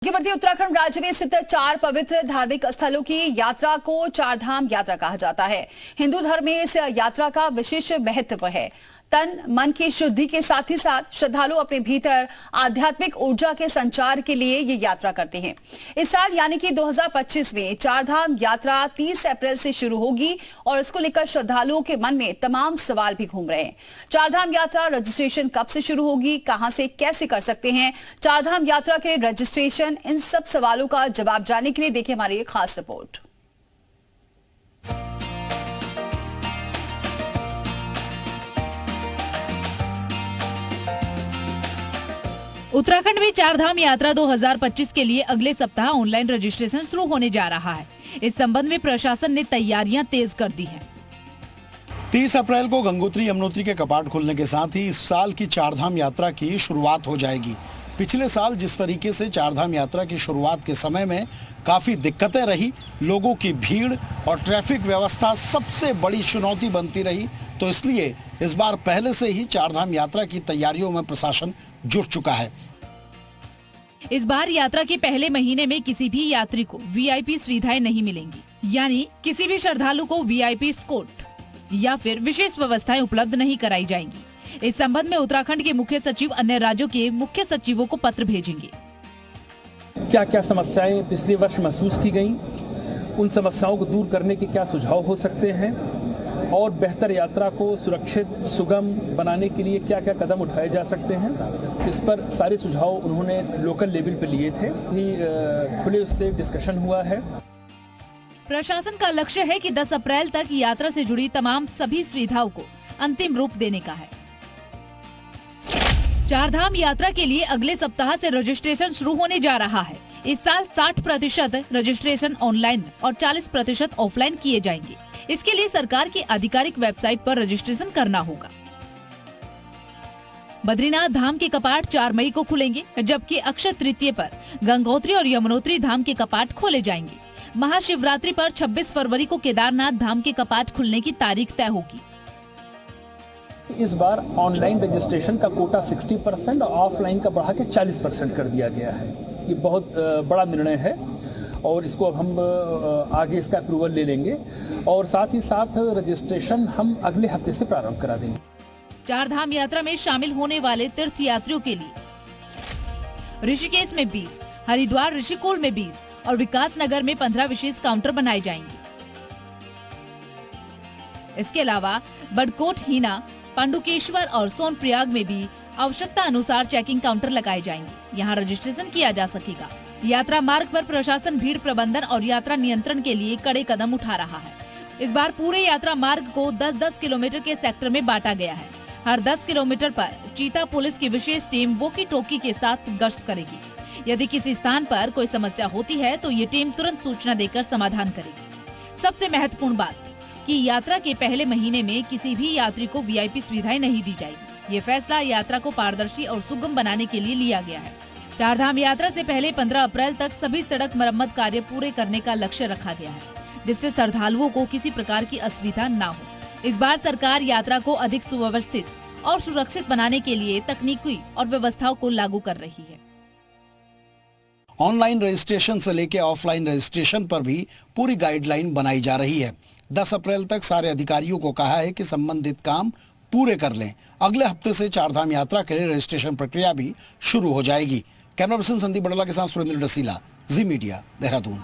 आगे बढ़ती उत्तराखंड राज्य में स्थित 4 पवित्र धार्मिक स्थलों की यात्रा को चारधाम यात्रा कहा जाता है। हिंदू धर्म में इस यात्रा का विशेष महत्व है। तन मन की शुद्धि के साथ ही साथ श्रद्धालु अपने भीतर आध्यात्मिक ऊर्जा के संचार के लिए ये यात्रा करते हैं। इस साल यानी कि 2025 में चारधाम यात्रा 30 अप्रैल से शुरू होगी और इसको लेकर श्रद्धालुओं के मन में तमाम सवाल भी घूम रहे हैं। चारधाम यात्रा रजिस्ट्रेशन कब से शुरू होगी, कहां से कैसे कर सकते हैं चारधाम यात्रा के रजिस्ट्रेशन, इन सब सवालों का जवाब जानने के लिए देखिए हमारी एक खास रिपोर्ट। उत्तराखंड में चारधाम यात्रा 2025 के लिए अगले सप्ताह ऑनलाइन रजिस्ट्रेशन शुरू होने जा रहा है। इस संबंध में प्रशासन ने तैयारियां तेज कर दी हैं। 30 अप्रैल को गंगोत्री यमुनोत्री के कपाट खुलने के साथ ही इस साल की चारधाम यात्रा की शुरुआत हो जाएगी। पिछले साल जिस तरीके से चारधाम यात्रा की शुरुआत के समय में काफी दिक्कतें रही, लोगों की भीड़ और ट्रैफिक व्यवस्था सबसे बड़ी चुनौती बनती रही, तो इसलिए इस बार पहले से ही चारधाम यात्रा की तैयारियों में प्रशासन जुट चुका है। इस बार यात्रा के पहले महीने में किसी भी यात्री को वीआईपी सुविधाएं नहीं मिलेंगी, यानी किसी भी श्रद्धालु को वीआईपी एस्कॉर्ट या फिर विशेष व्यवस्थाएं उपलब्ध नहीं कराई जाएंगी। इस संबंध में उत्तराखंड के मुख्य सचिव अन्य राज्यों के मुख्य सचिवों को पत्र भेजेंगे। क्या क्या समस्याएं पिछले वर्ष महसूस की गयी, उन समस्याओं को दूर करने के क्या सुझाव हो सकते हैं और बेहतर यात्रा को सुरक्षित सुगम बनाने के लिए क्या क्या कदम उठाए जा सकते हैं, इस पर सारे सुझाव उन्होंने लोकल लेवल पे लिए थे। खुले उससे डिस्कशन हुआ है। प्रशासन का लक्ष्य है कि 10 अप्रैल तक यात्रा से जुड़ी तमाम सभी सुविधाओं को अंतिम रूप देने का है। चारधाम यात्रा के लिए अगले सप्ताह से रजिस्ट्रेशन शुरू होने जा रहा है। इस साल 60% रजिस्ट्रेशन ऑनलाइन और 40% ऑफलाइन किए जाएंगे। इसके लिए सरकार की आधिकारिक वेबसाइट पर रजिस्ट्रेशन करना होगा। बद्रीनाथ धाम के कपाट 4 मई को खुलेंगे, जबकि अक्षय तृतीया पर गंगोत्री और यमुनोत्री धाम के कपाट खोले जाएंगे। महाशिवरात्रि पर 26 फरवरी को केदारनाथ धाम के कपाट खुलने की तारीख तय होगी। इस बार ऑनलाइन रजिस्ट्रेशन का कोटा 60% और ऑफलाइन का बढ़ा के 40% कर दिया गया है। ये बहुत बड़ा निर्णय है और इसको अब हम आगे इसका अप्रूवल ले लेंगे और साथ ही साथ रजिस्ट्रेशन हम अगले हफ्ते से प्रारंभ करा देंगे। चारधाम यात्रा में शामिल होने वाले तीर्थ यात्रियों के लिए ऋषिकेश में 20, हरिद्वार ऋषिकुल में 20 और विकास नगर में 15 विशेष काउंटर बनाए जाएंगे। इसके अलावा बड़कोट, हीना, पांडुकेश्वर और सोनप्रयाग में भी आवश्यकता अनुसार चेकिंग काउंटर लगाए जाएंगे। यहाँ रजिस्ट्रेशन किया जा सकेगा। यात्रा मार्ग पर प्रशासन भीड़ प्रबंधन और यात्रा नियंत्रण के लिए कड़े कदम उठा रहा है। इस बार पूरे यात्रा मार्ग को 10-10 किलोमीटर के सेक्टर में बांटा गया है। हर 10 किलोमीटर पर चीता पुलिस की विशेष टीम वॉकी टॉकी के साथ गश्त करेगी। यदि किसी स्थान पर कोई समस्या होती है तो ये टीम तुरंत सूचना देकर समाधान करेगी। सबसे महत्वपूर्ण बात कि यात्रा के पहले महीने में किसी भी यात्री को वीआईपी सुविधाएं नहीं दी जाएगी। ये फैसला यात्रा को पारदर्शी और सुगम बनाने के लिए लिया गया है। चारधाम यात्रा से पहले 15 अप्रैल तक सभी सड़क मरम्मत कार्य पूरे करने का लक्ष्य रखा गया है, जिससे श्रद्धालुओं को किसी प्रकार की असुविधा न हो। इस बार सरकार यात्रा को अधिक सुव्यवस्थित और सुरक्षित बनाने के लिए तकनीकी और व्यवस्थाओं को लागू कर रही है। ऑनलाइन रजिस्ट्रेशन से लेकर ऑफलाइन रजिस्ट्रेशन पर भी पूरी गाइडलाइन बनाई जा रही है। 10 अप्रैल तक सारे अधिकारियों को कहा है कि संबंधित काम पूरे कर लें। अगले हफ्ते से चारधाम यात्रा के लिए रजिस्ट्रेशन प्रक्रिया भी शुरू हो जाएगी। कैमरा पर्सन संदीप बड़ला के साथ सुरेंद्र डसीला, जी मीडिया, देहरादून।